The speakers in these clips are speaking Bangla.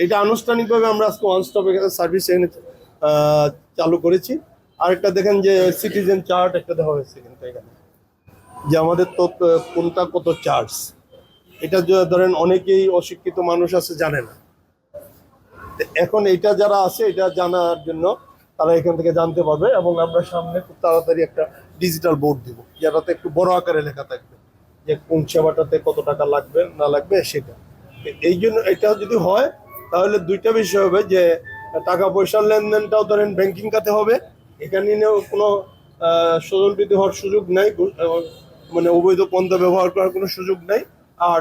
এটা আনুষ্ঠানিকভাবে আমরা আজকে ওয়ান স্টপ সার্ভিস এখানে চালু করেছি। আরেকটা দেখেন যে সিটিজেন চার্ট একটা দেওয়া হয়েছে কিন্তু এখানে, যে আমাদের তো কোনটা কত চার্জ, এটা ধরেন অনেকেই অশিক্ষিত মানুষ আছে জানে না। এখন এটা যারা আছে এটা জানার জন্য তারা এখান থেকে জানতে পারবে, এবং আমরা সামনে খুব তাড়াতাড়ি একটা ডিজিটাল বোর্ড দিব, যেটাতে একটু বড় আকারে লেখা থাকবে যে কোন সেবাটাতে কত টাকা লাগবে না লাগবে সেটা। এই জন্য এটা যদি হয় তাহলে দুইটা বিষয় হবে, যে টাকা পয়সার লেনদেনটাও ধরেন ব্যাংকিং খাতে হবে, এখানে কোনো স্বজনপ্রীতি হওয়ার সুযোগ নাই, মানে অবৈধ পন্থা ব্যবহার করার কোনো সুযোগ নাই, আর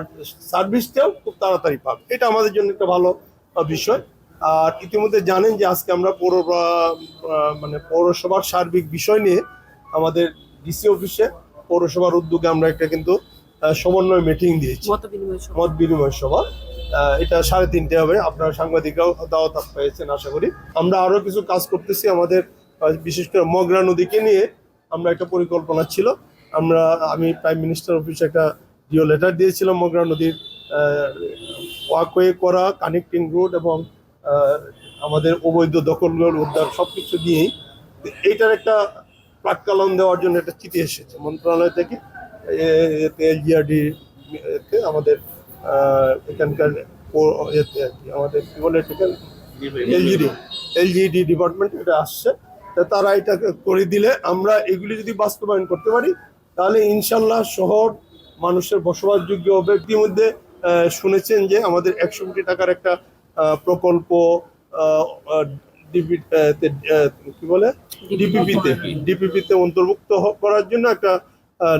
সার্ভিসটাও খুব তাড়াতাড়ি পাবে। এটা আমাদের জন্য একটা ভালো বিষয়। আর ইতিমধ্যে জানেন যে আজকে আমরা মানে পৌরসভার সার্বিক বিষয় নিয়ে আমাদের ডিসি অফিসে পৌরসভার উদ্যোগে আমরা একটা কিন্তু সমন্বয় মিটিং দিয়েছি, মত বিনিময় সভা। এটা 3:30 হবে। আপনারা সাংবাদিকরাও দাওয়াত পেয়েছেন আশা করি। আমরা আরো কিছু কাজ করতেছি আমাদের, বিশেষ করে মগরা নদীকে নিয়ে আমরা একটা পরিকল্পনা ছিল। আমি প্রাইম মিনিস্টার অফিসে একটা জিও লেটার দিয়েছিলাম মগরা নদীর ওয়াকওয়ে করা, কানেক্টিং রোড এবং আমাদের অবৈধ দখলগুলোর উদ্ধার সবকিছু দিয়েই এইটার একটা প্রাক্কালন দেওয়ার জন্য একটা চিঠি এসেছে মন্ত্রণালয় থেকে। এলজিআরডি আমাদের এখানকার আমাদের কি বলে এলজিডি ডিপার্টমেন্ট এটা আসছে। তারা এটা করে দিলে আমরা এগুলি যদি বাস্তবায়ন করতে পারি তাহলে ইনশাল্লাহ শহর মানুষের বসবাসযোগ্য হবে। ইতিমধ্যে শুনেছেন যে আমাদের 100 কোটি টাকার একটা প্রকল্প কি বলে ডিপিপিতে অন্তর্ভুক্ত করার জন্য একটা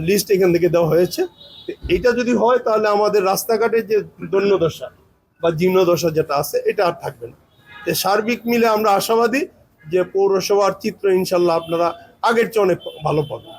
লিস্ট এখান থেকে দেওয়া হয়েছে। এটা যদি হয় তাহলে আমাদের রাস্তাঘাটে যে দৈন্যদশা বা জীর্ণদশা যেটা আছে এটা আর থাকবে না। সার্বিক মিলে আমরা আশাবাদী যে পৌরসভার চিত্র ইনশাল্লাহ আপনারা আগের চেয়ে অনেক ভালো পাবেন।